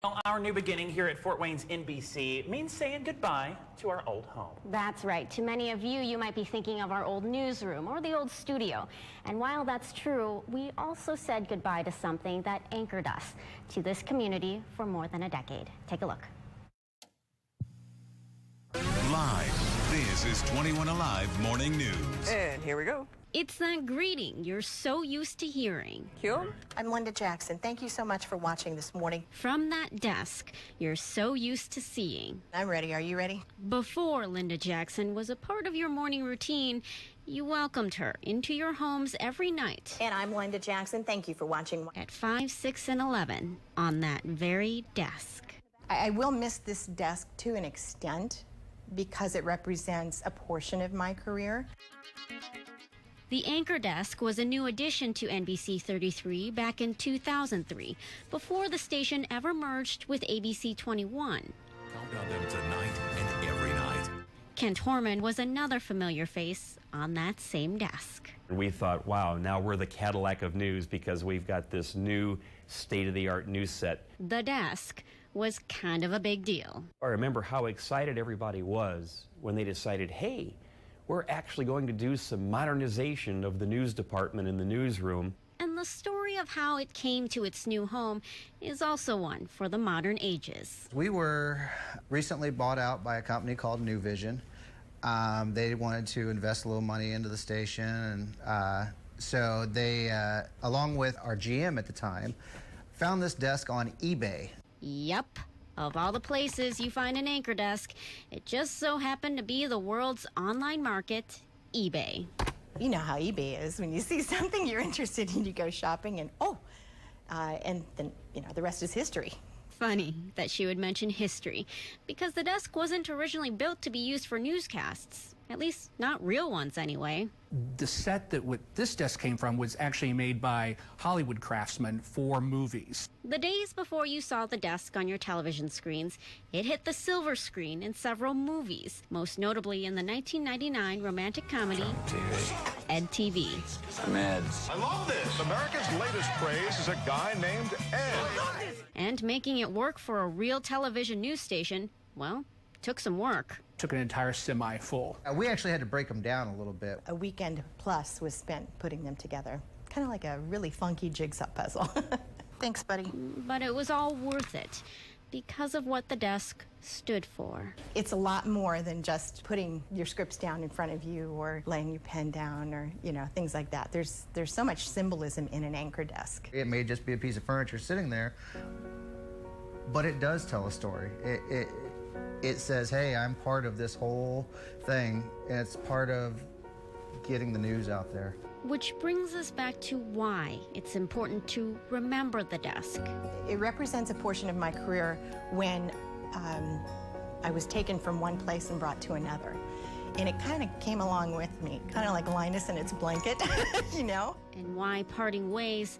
Well, our new beginning here at Fort Wayne's NBC means saying goodbye to our old home. That's right. To many of you, you might be thinking of our old newsroom or the old studio. And while that's true, we also said goodbye to something that anchored us to this community for more than a decade. Take a look. Live, this is 21 Alive Morning News. And here we go. It's that greeting you're so used to hearing. Cue. I'm Linda Jackson. Thank you so much for watching this morning. From that desk you're so used to seeing. I'm ready. Are you ready? Before Linda Jackson was a part of your morning routine, you welcomed her into your homes every night. And I'm Linda Jackson. Thank you for watching. At 5, 6, and 11 on that very desk. I will miss this desk to an extent because it represents a portion of my career. The anchor desk was a new addition to NBC 33 back in 2003, before the station ever merged with ABC 21. Count on them tonight and every night. Kent Horman was another familiar face on that same desk. We thought, wow, now we're the Cadillac of news because we've got this new state-of-the-art news set. The desk was kind of a big deal. I remember how excited everybody was when they decided, hey, we're actually going to do some modernization of the news department in the newsroom. And the story of how it came to its new home is also one for the modern ages. We were recently bought out by a company called New Vision. They wanted to invest a little money into the station, and so they, along with our GM at the time, found this desk on eBay. Yep. Of all the places you find an anchor desk, it just so happened to be the world's online market, eBay. You know how eBay is. When you see something you're interested in, you go shopping and and then, the rest is history. Funny that she would mention history, because the desk wasn't originally built to be used for newscasts. At least, not real ones anyway. The set that this desk came from was actually made by Hollywood craftsmen for movies. The days before you saw the desk on your television screens, it hit the silver screen in several movies, most notably in the 1999 romantic comedy, Ed TV. I'm Ed. I love this. America's latest craze is a guy named Ed. And making it work for a real television news station, well, took some work. Took an entire semi full. We actually had to break them down a little bit. A weekend plus was spent putting them together. Kind of like a really funky jigsaw puzzle. Thanks, buddy. But it was all worth it because of what the desk stood for. It's a lot more than just putting your scripts down in front of you or laying your pen down or, things like that. There's so much symbolism in an anchor desk. It may just be a piece of furniture sitting there, but it does tell a story. It says, hey, I'm part of this whole thing, and it's part of getting the news out there. Which brings us back to why it's important to remember the desk. It represents a portion of my career when I was taken from one place and brought to another. And it kind of came along with me, kind of like Linus and its blanket, And why parting ways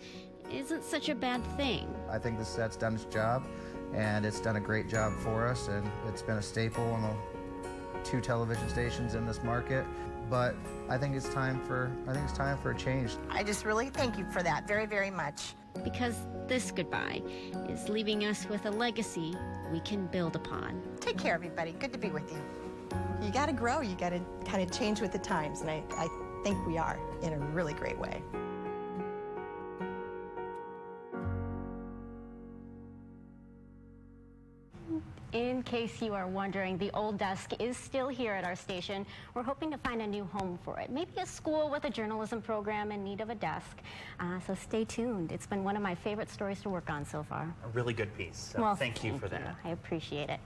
isn't such a bad thing. I think this set's done its job, and it's done a great job for us, and it's been a staple on the 2 television stations in this market. But I think it's time for a change. I just really thank you for that very, very much. Because this goodbye is leaving us with a legacy we can build upon. Take care, everybody. Good to be with you. You got to grow. You got to kind of change with the times, and I think we are in a really great way. In case you are wondering, the old desk is still here at our station. We're hoping to find a new home for it. Maybe a school with a journalism program in need of a desk. So stay tuned. It's been one of my favorite stories to work on so far. A really good piece. So Well, thank you for that. I appreciate it.